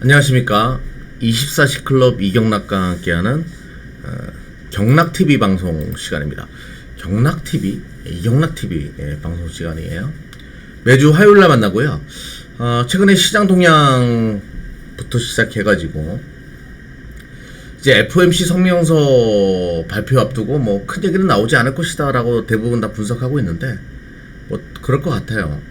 안녕하십니까. 24시 클럽 이경락과 함께하는 경락TV 방송 시간입니다. 경락TV, 이경락TV 방송 시간이에요. 매주 화요일날 만나고요. 최근에 시장 동향부터 시작해가지고 이제 FOMC 성명서 발표 앞두고 뭐 큰 얘기는 나오지 않을 것이다 라고 대부분 다 분석하고 있는데 뭐 그럴 것 같아요.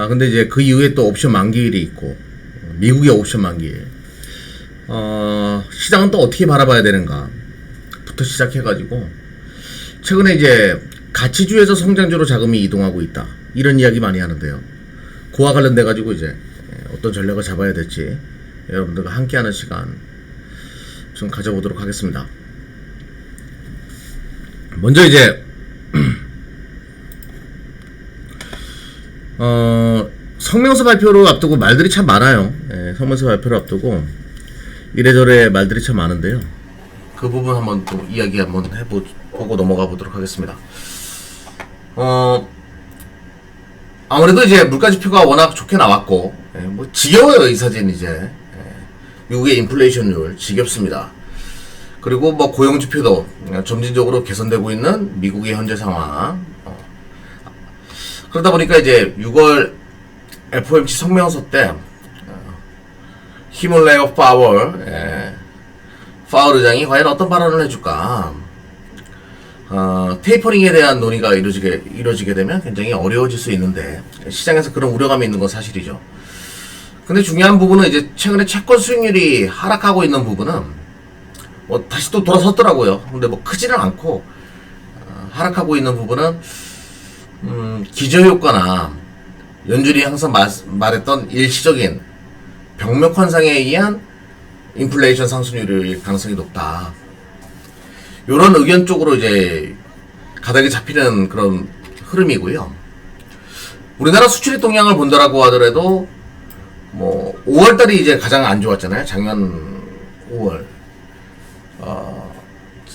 근데 이제 그 이후에 또 옵션 만기일이 있고 미국의 옵션 만기일, 시장은 또 어떻게 바라봐야 되는가 부터 시작해가지고 최근에 이제 가치주에서 성장주로 자금이 이동하고 있다 이런 이야기 많이 하는데요. 그와 관련돼 가지고 이제 어떤 전략을 잡아야 될지 여러분들과 함께하는 시간 좀 가져보도록 하겠습니다. 먼저 이제 성명서 발표를 앞두고 말들이 참 많아요. 성명서 발표를 앞두고 이래저래 말들이 참 많은데요. 그 부분 한번 또 이야기 한번 해보고 넘어가 보도록 하겠습니다. 아무래도 이제 물가지표가 워낙 좋게 나왔고, 뭐 지겨워요 이 사진 이제. 미국의 인플레이션율 지겹습니다. 그리고 뭐 고용지표도 점진적으로 개선되고 있는 미국의 현재 상황. 그러다 보니까 이제 6월 FOMC 성명서 때 힘을 내어 파월 의장이 과연 어떤 발언을 해줄까? 테이퍼링에 대한 논의가 이루어지게 되면 굉장히 어려워질 수 있는데 시장에서 그런 우려감이 있는 건 사실이죠. 근데 중요한 부분은 이제 최근에 채권 수익률이 하락하고 있는 부분은 뭐 다시 또 돌아섰더라고요. 근데 뭐 크지는 않고 하락하고 있는 부분은 기저효과나 연준이 항상 말했던 일시적인 병력 현상에 의한 인플레이션 상승률일 가능성이 높다. 이런 의견 쪽으로 이제 가닥이 잡히는 그런 흐름이고요. 우리나라 수출입 동향을 본다라고 하더라도 뭐 5월달이 이제 가장 안 좋았잖아요. 작년 5월.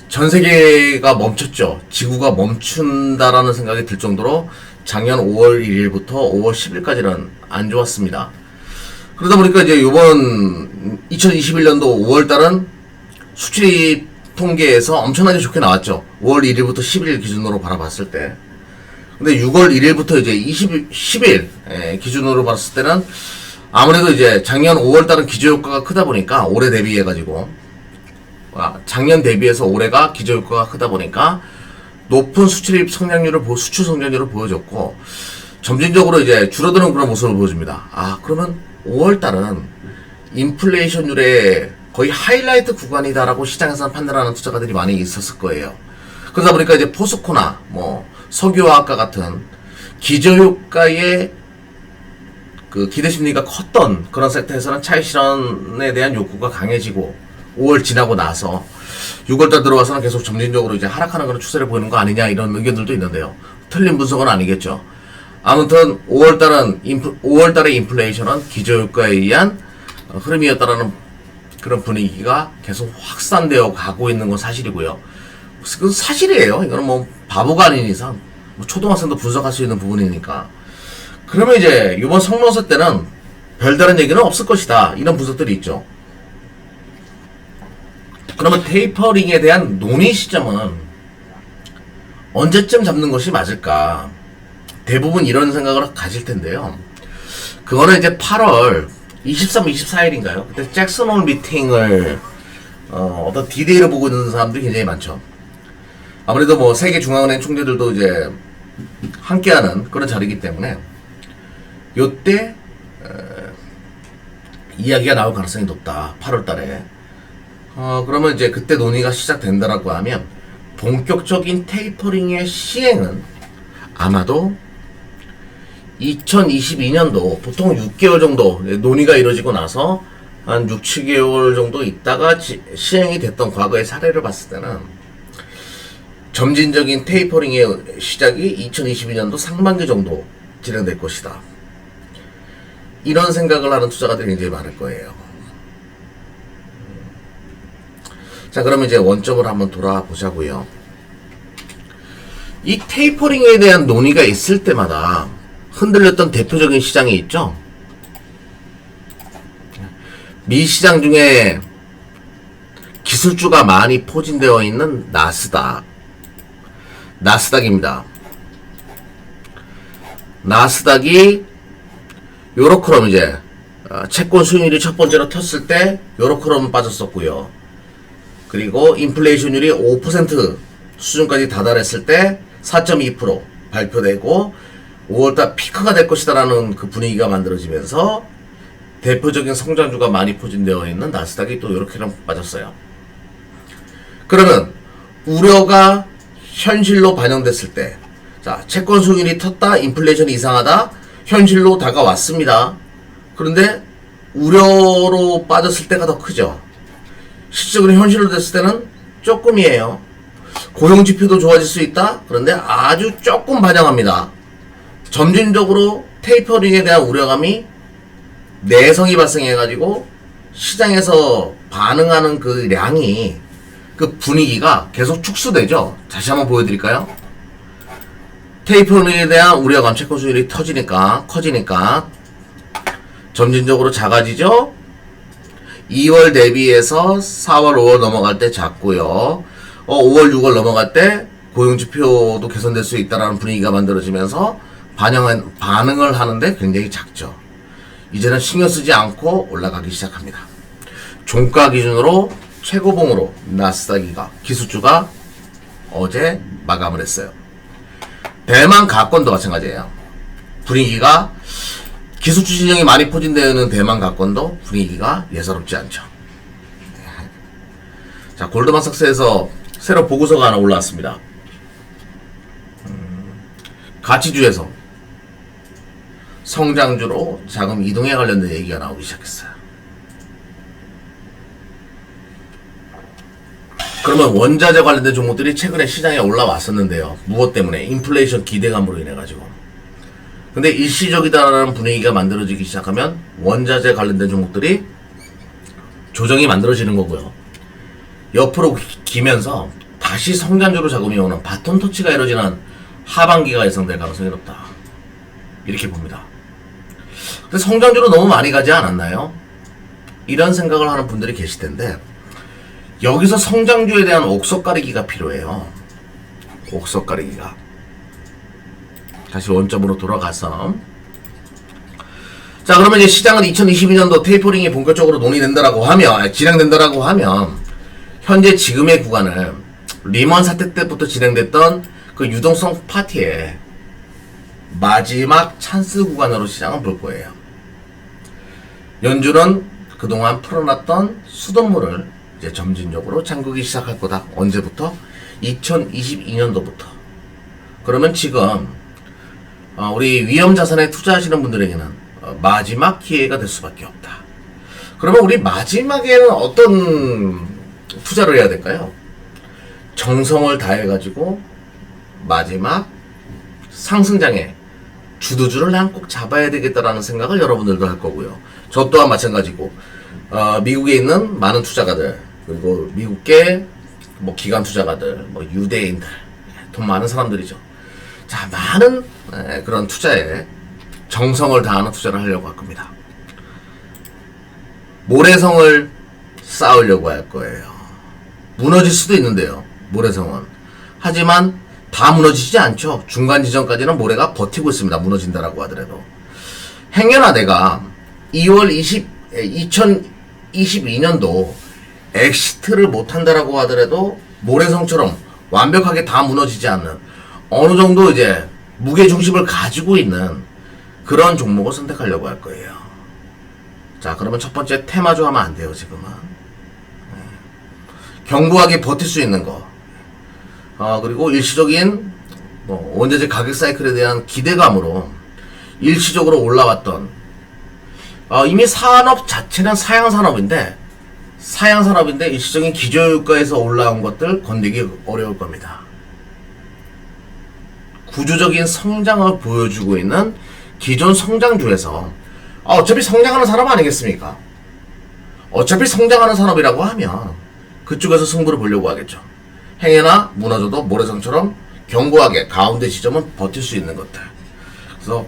전 세계가 멈췄죠. 지구가 멈춘다라는 생각이 들 정도로 작년 5월 1일부터 5월 10일까지는 안 좋았습니다. 그러다 보니까 이제 이번 2021년도 5월달은 수출입 통계에서 엄청나게 좋게 나왔죠. 5월 1일부터 10일 기준으로 바라봤을 때. 근데 6월 1일부터 이제 10일 기준으로 봤을 때는 아무래도 이제 작년 5월달은 기저효과가 크다 보니까 올해 대비해가지고 작년 대비해서 올해가 기저효과가 크다 보니까 높은 수출 성장률을 보여줬고 점진적으로 이제 줄어드는 그런 모습을 보여줍니다. 그러면 5월달은 인플레이션율의 거의 하이라이트 구간이다라고 시장에서 판단하는 투자가들이 많이 있었을 거예요. 그러다 보니까 이제 포스코나 뭐 석유화학과 같은 기저효과의 그 기대심리가 컸던 그런 섹터에서는 차익 실현에 대한 욕구가 강해지고 5월 지나고 나서 6월달 들어와서는 계속 점진적으로 이제 하락하는 그런 추세를 보이는 거 아니냐 이런 의견들도 있는데요. 틀린 분석은 아니겠죠. 아무튼 5월달의 인플레이션은 기저효과에 의한 흐름이었다라는 그런 분위기가 계속 확산되어 가고 있는 건 사실이고요. 그건 사실이에요. 이거는 뭐 바보가 아닌 이상 뭐 초등학생도 분석할 수 있는 부분이니까. 그러면 이제 이번 성명서 때는 별다른 얘기는 없을 것이다. 이런 분석들이 있죠. 그러면 테이퍼링에 대한 논의 시점은 언제쯤 잡는 것이 맞을까? 대부분 이런 생각을 가질 텐데요. 그거는 이제 8월 23, 24일인가요? 그때 잭슨홀 미팅을 어떤 디데이를 보고 있는 사람들이 굉장히 많죠. 아무래도 뭐 세계 중앙은행 총재들도 이제 함께하는 그런 자리이기 때문에 요때 이야기가 나올 가능성이 높다. 8월달에. 그러면 이제 그때 논의가 시작된다라고 하면 본격적인 테이퍼링의 시행은 아마도 2022년도 보통 6개월 정도 논의가 이루어지고 나서 한 6, 7개월 정도 있다가 시행이 됐던 과거의 사례를 봤을 때는 점진적인 테이퍼링의 시작이 2022년도 상반기 정도 진행될 것이다. 이런 생각을 하는 투자가들이 굉장히 많을 거예요. 자, 그러면 이제 원점을 한번 돌아보자고요. 이 테이퍼링에 대한 논의가 있을 때마다 흔들렸던 대표적인 시장이 있죠. 미 시장 중에 기술주가 많이 포진되어 있는 나스닥입니다. 나스닥이 요렇게럼 이제 채권 수익률이 첫 번째로 텄을 때 요렇게럼 빠졌었고요. 그리고 인플레이션율이 5% 수준까지 다달했을 때 4.2% 발표되고 5월달 피크가 될 것이다라는 그 분위기가 만들어지면서 대표적인 성장주가 많이 포진되어 있는 나스닥이 또 이렇게랑 빠졌어요. 그러면 우려가 현실로 반영됐을 때, 자, 채권 수익률이 텄다, 인플레이션이 이상하다, 현실로 다가왔습니다. 그런데 우려로 빠졌을 때가 더 크죠. 실질적으로 현실로 됐을 때는 조금이에요. 고용지표도 좋아질 수 있다? 그런데 아주 조금 반영합니다. 점진적으로 테이퍼링에 대한 우려감이 내성이 발생해가지고 시장에서 반응하는 그 량이, 그 분위기가 계속 축소되죠. 다시 한번 보여드릴까요? 테이퍼링에 대한 우려감, 채권 수익률이 커지니까 점진적으로 작아지죠. 2월 대비해서 4월, 5월 넘어갈 때 작고요. 5월, 6월 넘어갈 때 고용지표도 개선될 수 있다는 분위기가 만들어지면서 반응을 하는데 굉장히 작죠. 이제는 신경 쓰지 않고 올라가기 시작합니다. 종가 기준으로 최고봉으로 나스닥이가 기술주가 어제 마감을 했어요. 대만 가권도 마찬가지예요. 분위기가 기술주 진영이 많이 포진되어 있는 대만 가권도 분위기가 예사롭지 않죠. 자, 골드만삭스에서 새로 보고서가 하나 올라왔습니다. 가치주에서 성장주로 자금 이동에 관련된 얘기가 나오기 시작했어요. 그러면 원자재 관련된 종목들이 최근에 시장에 올라왔었는데요. 무엇 때문에? 인플레이션 기대감으로 인해가지고. 근데 일시적이다라는 분위기가 만들어지기 시작하면 원자재 관련된 종목들이 조정이 만들어지는 거고요. 옆으로 기면서 다시 성장주로 자금이 오는 바톤 터치가 이루어지는 하반기가 예상될 가능성이 높다. 이렇게 봅니다. 근데 성장주로 너무 많이 가지 않았나요? 이런 생각을 하는 분들이 계실 텐데, 여기서 성장주에 대한 옥석 가리기가 필요해요. 옥석 가리기가. 다시 원점으로 돌아가서. 자, 그러면 이제 시장은 2022년도 테이퍼링이 본격적으로 진행된다라고 하면, 현재 지금의 구간을 리먼 사태 때부터 진행됐던 그 유동성 파티의 마지막 찬스 구간으로 시장은 볼 거예요. 연준은 그동안 풀어놨던 수돗물을 이제 점진적으로 잠그기 시작할 거다. 언제부터? 2022년도부터. 그러면 지금 우리 위험자산에 투자하시는 분들에게는 마지막 기회가 될 수밖에 없다. 그러면 우리 마지막에는 어떤 투자를 해야 될까요? 정성을 다해가지고 마지막 상승장에 주도주를 난 꼭 잡아야 되겠다라는 생각을 여러분들도 할 거고요. 저 또한 마찬가지고, 미국에 있는 많은 투자가들, 그리고 미국계 기관 투자가들, 유대인들, 돈 많은 사람들이죠. 자, 많은 그런 투자에 정성을 다하는 투자를 하려고 할 겁니다. 모래성을 쌓으려고 할 거예요. 무너질 수도 있는데요, 모래성은. 하지만 다 무너지지 않죠. 중간 지점까지는 모래가 버티고 있습니다. 무너진다라고 하더라도. 행여나 내가 2월 2022년도 엑시트를 못한다라고 하더라도 모래성처럼 완벽하게 다 무너지지 않는 어느 정도 이제 무게중심을 가지고 있는 그런 종목을 선택하려고 할 거예요. 자, 그러면 첫 번째 테마주 하면 안 돼요, 지금은. 견고하게 버틸 수 있는 거. 그리고 일시적인 원자재 가격 사이클에 대한 기대감으로 일시적으로 올라왔던, 이미 산업 자체는 사양산업인데 일시적인 기저효과에서 올라온 것들 건드기 어려울 겁니다. 구조적인 성장을 보여주고 있는 기존 성장주에서 어차피 성장하는 산업 아니겠습니까? 어차피 성장하는 산업이라고 하면 그쪽에서 승부를 보려고 하겠죠. 행여나 무너져도 모래성처럼 견고하게 가운데 지점은 버틸 수 있는 것들. 그래서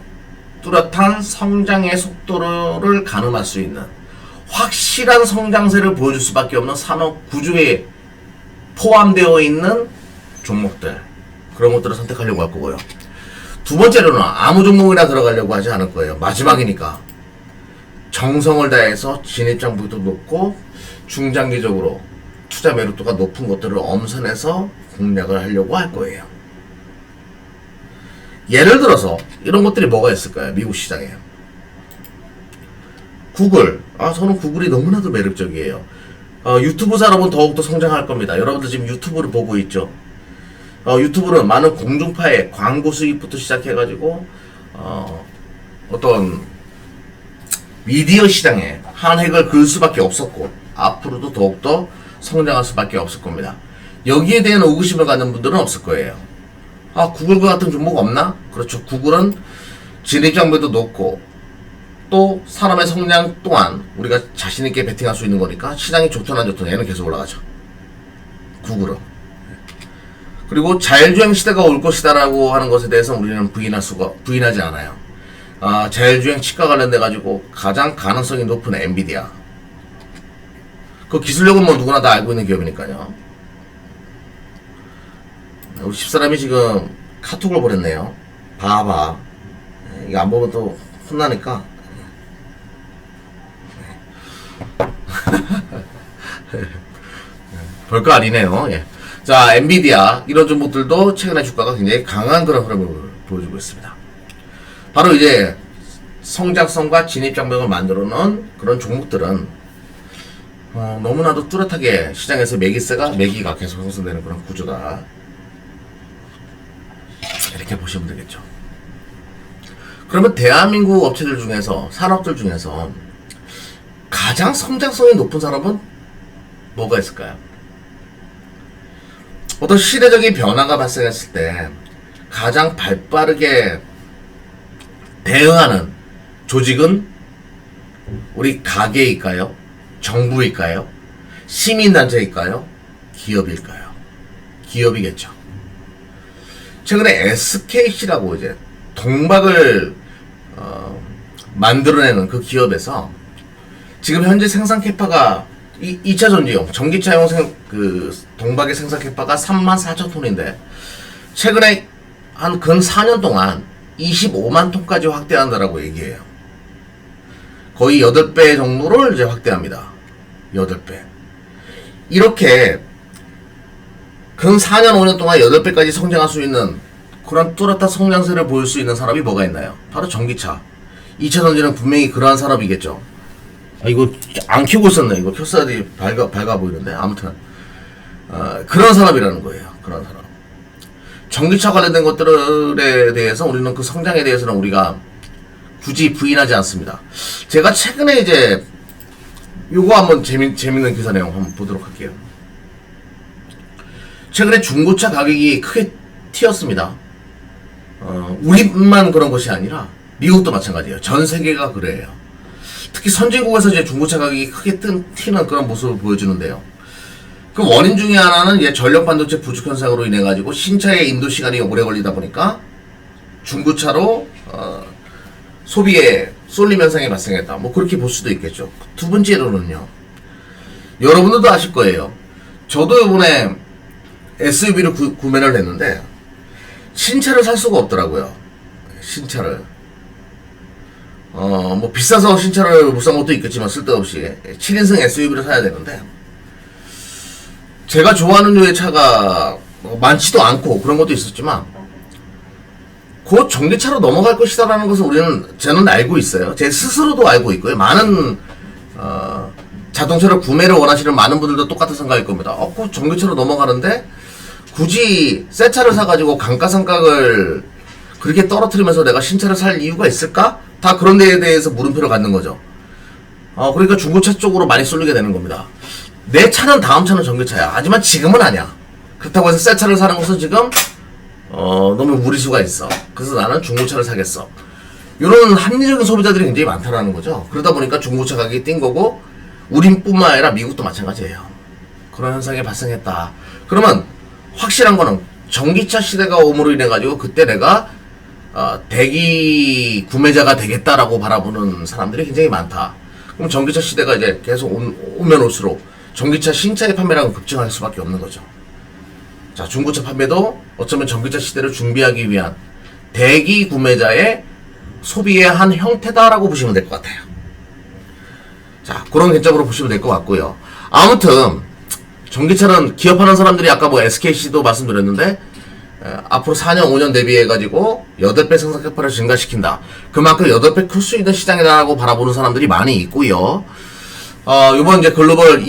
뚜렷한 성장의 속도를 가늠할 수 있는 확실한 성장세를 보여줄 수밖에 없는 산업 구조에 포함되어 있는 종목들, 그런 것들을 선택하려고 할 거고요. 두 번째로는 아무 종목이나 들어가려고 하지 않을 거예요. 마지막이니까 정성을 다해서 진입장부도 높고 중장기적으로 투자 매력도가 높은 것들을 엄선해서 공략을 하려고 할 거예요. 예를 들어서 이런 것들이 뭐가 있을까요? 미국 시장에 구글. 저는 구글이 너무나도 매력적이에요. 유튜브 산업은 더욱더 성장할 겁니다. 여러분들 지금 유튜브를 보고 있죠. 유튜브는 많은 공중파의 광고 수입부터 시작해가지고 어떤 미디어 시장에 한 획을 그을 수밖에 없었고 앞으로도 더욱더 성장할 수밖에 없을 겁니다. 여기에 대한 의구심을 갖는 분들은 없을 거예요. 구글과 같은 종목 없나? 그렇죠. 구글은 진입장벽도 높고 또 사람의 성장 또한 우리가 자신있게 베팅할 수 있는 거니까 시장이 좋든 안 좋든 얘는 계속 올라가죠. 구글은. 그리고 자율주행 시대가 올 것이다라고 하는 것에 대해서 우리는 부인하지 않아요. 자율주행 칩과 관련돼 가지고 가장 가능성이 높은 엔비디아. 그 기술력은 뭐 누구나 다 알고 있는 기업이니까요. 우리 집사람이 지금 카톡을 보냈네요. 봐봐. 이거 안 보면 또 혼나니까. 별거 아니네요. 예. 자, 엔비디아 이런 종목들도 최근에 주가가 굉장히 강한 그런 흐름을 보여주고 있습니다. 바로 이제 성장성과 진입장벽을 만들어 놓은 그런 종목들은 너무나도 뚜렷하게 시장에서 매기가 계속 형성되는 그런 구조다. 이렇게 보시면 되겠죠. 그러면 대한민국 업체들 중에서, 산업들 중에서 가장 성장성이 높은 산업은 뭐가 있을까요? 어떤 시대적인 변화가 발생했을 때 가장 발빠르게 대응하는 조직은 우리 가게일까요? 정부일까요? 시민단체일까요? 기업일까요? 기업이겠죠. 최근에 SKC라고 이제 동박을 만들어내는 그 기업에서 지금 현재 생산 캐파가 2차 전지용 전기차용 동박의 생산 캐파가 34,000톤인데 최근에 한 근 4년 동안 25만 톤까지 확대한다라고 얘기해요. 거의 8배 정도를 이제 확대합니다. 8배. 이렇게 근 4년 5년 동안 8배까지 성장할 수 있는 그런 뚜렷한 성장세를 보일 수 있는 산업이 뭐가 있나요? 바로 전기차. 2차 전지는 분명히 그러한 산업이겠죠. 이거 안 켜고 있었네. 이거 켰어야지 밝아 보이는데. 아무튼 그런 산업이라는 거예요. 그런 산업. 전기차 관련된 것들에 대해서 우리는 그 성장에 대해서는 우리가 굳이 부인하지 않습니다. 제가 최근에 이제 요거 한번 재밌는 기사 내용 한번 보도록 할게요. 최근에 중고차 가격이 크게 튀었습니다. 우리만 그런 것이 아니라 미국도 마찬가지예요. 전 세계가 그래요. 특히 선진국에서 이제 중고차 가격이 크게 튀는 그런 모습을 보여주는데요. 그 원인 중에 하나는 이제 전력 반도체 부족 현상으로 인해 가지고 신차의 인도 시간이 오래 걸리다 보니까 중고차로 소비에 쏠림 현상이 발생했다. 뭐 그렇게 볼 수도 있겠죠. 두 번째로는요. 여러분들도 아실 거예요. 저도 이번에 SUV를 구매를 했는데 신차를 살 수가 없더라고요. 신차를. 뭐 비싸서 신차를 못 산 것도 있겠지만 쓸데없이 7인승 SUV를 사야 되는데 제가 좋아하는 류의 차가 많지도 않고 그런 것도 있었지만 곧 전기차로 넘어갈 것이다라는 것을 저는 알고 있어요. 제 스스로도 알고 있고요. 많은 자동차를 구매를 원하시는 많은 분들도 똑같은 생각일 겁니다. 곧 전기차로 넘어가는데 굳이 새 차를 사가지고 감가상각을 그렇게 떨어뜨리면서 내가 신차를 살 이유가 있을까? 다 그런 데에 대해서 물음표를 갖는 거죠. 그러니까 중고차 쪽으로 많이 쏠리게 되는 겁니다. 내 차는 다음 차는 전기차야. 하지만 지금은 아니야. 그렇다고 해서 새 차를 사는 것은 지금 너무 무리수가 있어. 그래서 나는 중고차를 사겠어. 이런 합리적인 소비자들이 굉장히 많다라는 거죠. 그러다 보니까 중고차 가격이 뛴 거고 우리뿐만 아니라 미국도 마찬가지예요. 그런 현상이 발생했다. 그러면 확실한 거는 전기차 시대가 오므로 인해 가지고 그때 내가 대기 구매자가 되겠다라고 바라보는 사람들이 굉장히 많다. 그럼 전기차 시대가 이제 계속 오면 올수록 전기차 신차의 판매량은 급증할 수밖에 없는 거죠. 자, 중고차 판매도 어쩌면 전기차 시대를 준비하기 위한 대기 구매자의 소비의 한 형태다라고 보시면 될 것 같아요. 자, 그런 관점으로 보시면 될 것 같고요. 아무튼 전기차는 기업하는 사람들이 아까 뭐 SKC도 말씀드렸는데 앞으로 4년 5년 대비해가지고 8배 생산 캐파를 증가시킨다. 그만큼 8배 클 수 있는 시장이라고 바라보는 사람들이 많이 있고요. 이번 이제 글로벌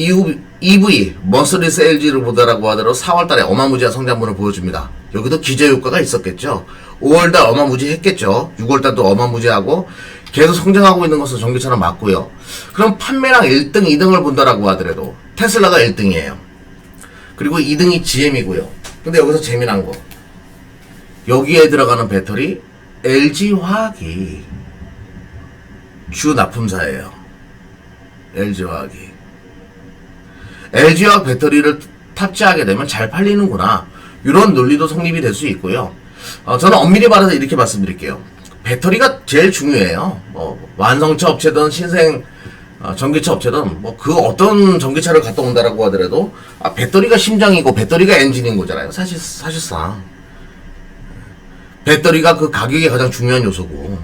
EV 먼슬리 LG를 보다라고 하더라도 4월달에 어마무지한 성장분을 보여줍니다. 여기도 기저효과가 있었겠죠. 5월달 어마무지했겠죠. 6월달도 어마무지하고 계속 성장하고 있는 것은 전기차는 맞고요. 그럼 판매량 1등, 2등을 본다라고 하더라도 테슬라가 1등이에요. 그리고 2등이 GM이고요. 근데 여기서 재미난 거, 여기에 들어가는 배터리 LG화학이 주 납품사예요. LG화학 배터리를 탑재하게 되면 잘 팔리는구나, 이런 논리도 성립이 될 수 있고요. 저는 엄밀히 말해서 이렇게 말씀드릴게요. 배터리가 제일 중요해요. 완성차 업체든 신생 전기차 업체든 그 어떤 전기차를 갖다 온다라고 하더라도 배터리가 심장이고 배터리가 엔진인 거잖아요. 사실상 배터리가 그 가격이 가장 중요한 요소고,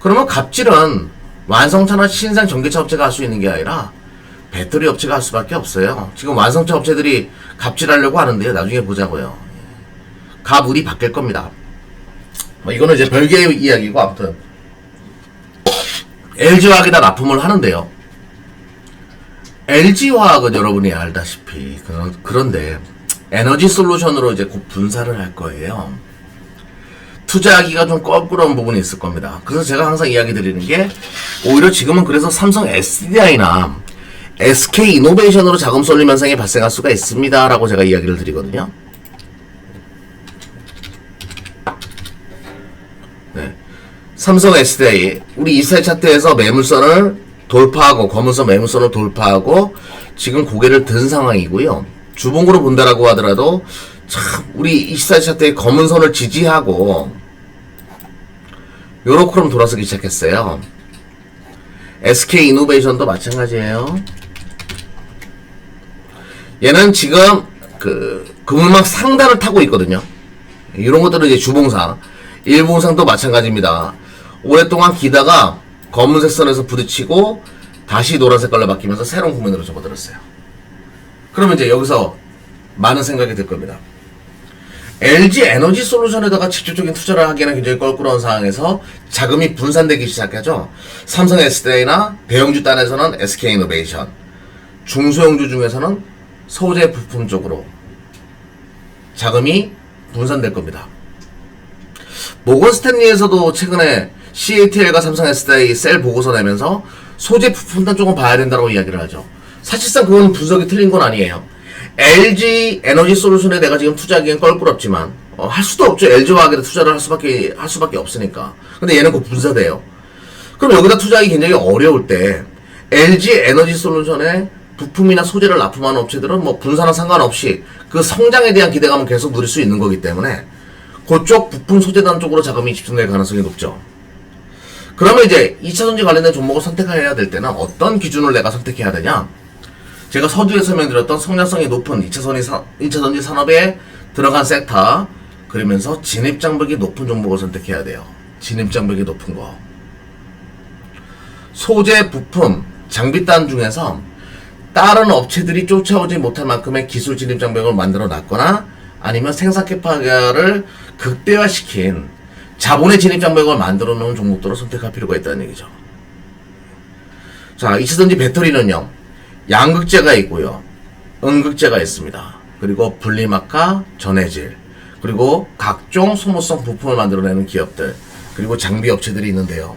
그러면 갑질은 완성차나 신생 전기차 업체가 할 수 있는 게 아니라 배터리 업체가 할 수밖에 없어요. 지금 완성차 업체들이 갑질하려고 하는데요. 나중에 보자고요. 가물이 바뀔 겁니다. 이거는 이제 별개의 이야기고, 아무튼 LG화학에다 납품을 하는데요. LG화학은 여러분이 알다시피 그런데 에너지솔루션으로 이제 곧 분사를 할 거예요. 투자하기가 좀 껄끄러운 부분이 있을 겁니다. 그래서 제가 항상 이야기 드리는 게, 오히려 지금은 그래서 삼성 SDI나 SK이노베이션으로 자금 쏠림 현상이 발생할 수가 있습니다 라고 제가 이야기를 드리거든요. 네. 삼성 SDI, 우리 2차 차트에서 매물선을 돌파하고, 검은선 매물선을 돌파하고 지금 고개를 든 상황이고요. 주봉으로 본다라고 하더라도 참 우리 24차 차트의 검은선을 지지하고 요렇게럼 돌아서기 시작했어요. SK이노베이션도 마찬가지예요. 얘는 지금 금음악 상단을 타고 있거든요. 이런 것들은 이제 주봉상, 일봉상도 마찬가지입니다. 오랫동안 기다가 검은색 선에서 부딪히고 다시 노란색깔로 바뀌면서 새로운 국면으로 접어들었어요. 그러면 이제 여기서 많은 생각이 들 겁니다. LG 에너지 솔루션에다가 직접적인 투자를 하기에는 굉장히 껄끄러운 상황에서 자금이 분산되기 시작하죠. 삼성 SDI나 대형주 단에서는 SK이노베이션, 중소형주 중에서는 소재 부품 쪽으로 자금이 분산될 겁니다. 모건 스탠리에서도 최근에 CATL과 삼성 SDI 셀 보고서 내면서 소재 부품단 쪽은 봐야 된다고 이야기를 하죠. 사실상 그건 분석이 틀린 건 아니에요. LG 에너지 솔루션에 내가 지금 투자하기엔 껄끄럽지만 할 수도 없죠. LG화학에 투자를 할 수밖에 없으니까. 근데 얘는 곧 분사돼요. 그럼 여기다 투자하기 굉장히 어려울 때 LG 에너지 솔루션에 부품이나 소재를 납품하는 업체들은 분사나 상관없이 그 성장에 대한 기대감은 계속 누릴 수 있는 거기 때문에 그쪽 부품 소재단 쪽으로 자금이 집중될 가능성이 높죠. 그러면 이제 2차전지 관련된 종목을 선택해야 될 때는 어떤 기준을 내가 선택해야 되냐? 제가 서두에 설명드렸던 성장성이 높은 2차전지 산업에 들어간 섹터, 그러면서 진입장벽이 높은 종목을 선택해야 돼요. 진입장벽이 높은 거. 소재, 부품, 장비단 중에서 다른 업체들이 쫓아오지 못할 만큼의 기술 진입장벽을 만들어 놨거나 아니면 생산 캐파를 극대화시킨 자본의 진입장벽을 만들어 놓은 종목들을 선택할 필요가 있다는 얘기죠. 자, 2차전지 배터리는요, 양극재가 있고요, 음극재가 있습니다. 그리고 분리막하, 전해질, 그리고 각종 소모성 부품을 만들어내는 기업들, 그리고 장비 업체들이 있는데요.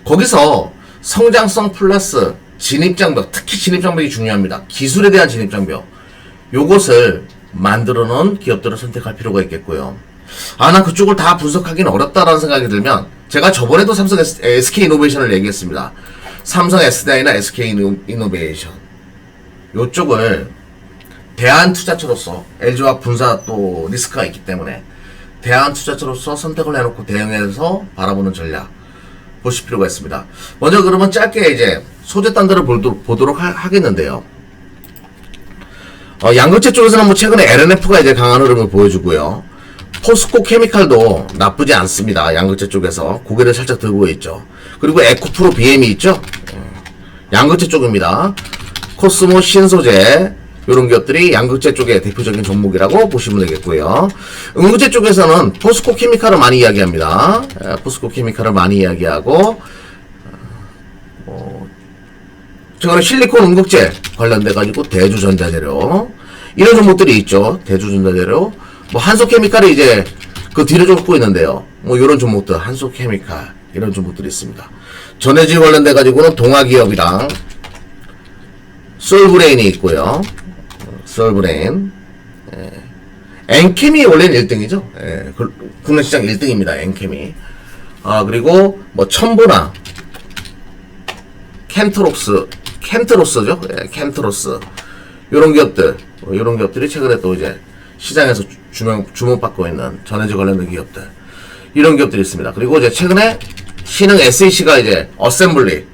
거기서 성장성 플러스 진입장벽, 특히 진입장벽이 중요합니다. 기술에 대한 진입장벽, 요것을 만들어 놓은 기업들을 선택할 필요가 있겠고요. 난 그쪽을 다 분석하기는 어렵다라는 생각이 들면, 제가 저번에도 삼성 SK이노베이션을 얘기했습니다. 삼성 SDI나 SK이노베이션 요쪽을 대안투자처로서, LG화학 분사 또 리스크가 있기 때문에 대안투자처로서 선택을 해놓고 대응해서 바라보는 전략, 보실 필요가 있습니다. 먼저 그러면 짧게 이제 소재단들을 보도록 하겠는데요. 양극재 쪽에서는 뭐 최근에 LNF가 이제 강한 흐름을 보여주고요. 포스코 케미칼도 나쁘지 않습니다. 양극재 쪽에서 고개를 살짝 들고 있죠. 그리고 에코프로 BM이 있죠. 양극재 쪽입니다. 코스모 신소재 이런 기업들이 양극재 쪽의 대표적인 종목이라고 보시면 되겠고요. 음극재 쪽에서는 포스코 케미칼을 많이 이야기합니다. 포스코 케미칼을 많이 이야기하고 최근에 실리콘 음극재 관련돼 가지고 대주전자재료 이런 종목들이 있죠. 대주전자재료 뭐 한소케미칼이 이제 그 뒤를 쫓고 있는데요. 뭐 이런 종목들 한소케미칼 이런 종목들이 있습니다. 전해질 관련돼 가지고는 동아기업이랑 솔브레인이 있고요. 솔브레인 엔케미 원래는 1등이죠. 국내 시장 1등입니다. 엔케미. 그리고 뭐 첨보나 켄트로스죠. 켄트로스 이런 기업들, 이런 기업들이 최근에 또 이제 시장에서 주목받고 있는 전해질 관련된 기업들, 이런 기업들이 있습니다. 그리고 이제 최근에 신흥 SEC가 이제 어셈블리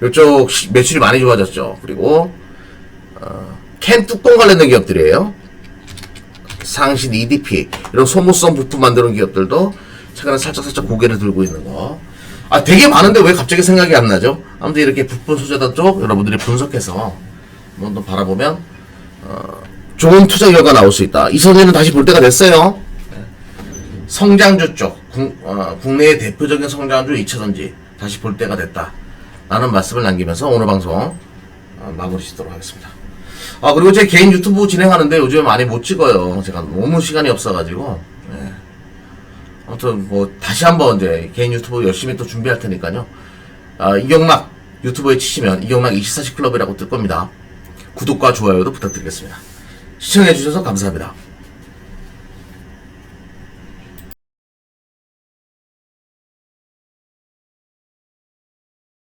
이쪽 매출이 많이 좋아졌죠. 그리고 캔 뚜껑 관련된 기업들이에요. 상신 EDP 이런 소모성 부품 만드는 기업들도 최근에 살짝 고개를 들고 있는 거. 되게 많은데 왜 갑자기 생각이 안 나죠? 아무튼 이렇게 부품 소재단 쪽 여러분들이 분석해서 한번 더 바라보면 좋은 투자 결과 나올 수 있다. 이 선에는 다시 볼 때가 됐어요. 성장주 쪽, 국내의 대표적인 성장주 2차전지 다시 볼 때가 됐다. 라는 말씀을 남기면서 오늘 방송 마무리 짓도록 하겠습니다. 그리고 제 개인 유튜브 진행하는데 요즘에 많이 못 찍어요. 제가 너무 시간이 없어가지고. 아무튼 뭐 다시 한번 이제 개인 유튜브 열심히 또 준비할 테니까요. 이경락 유튜브에 치시면 이경락 24시 클럽이라고 뜰 겁니다. 구독과 좋아요도 부탁드리겠습니다. 시청해주셔서 감사합니다.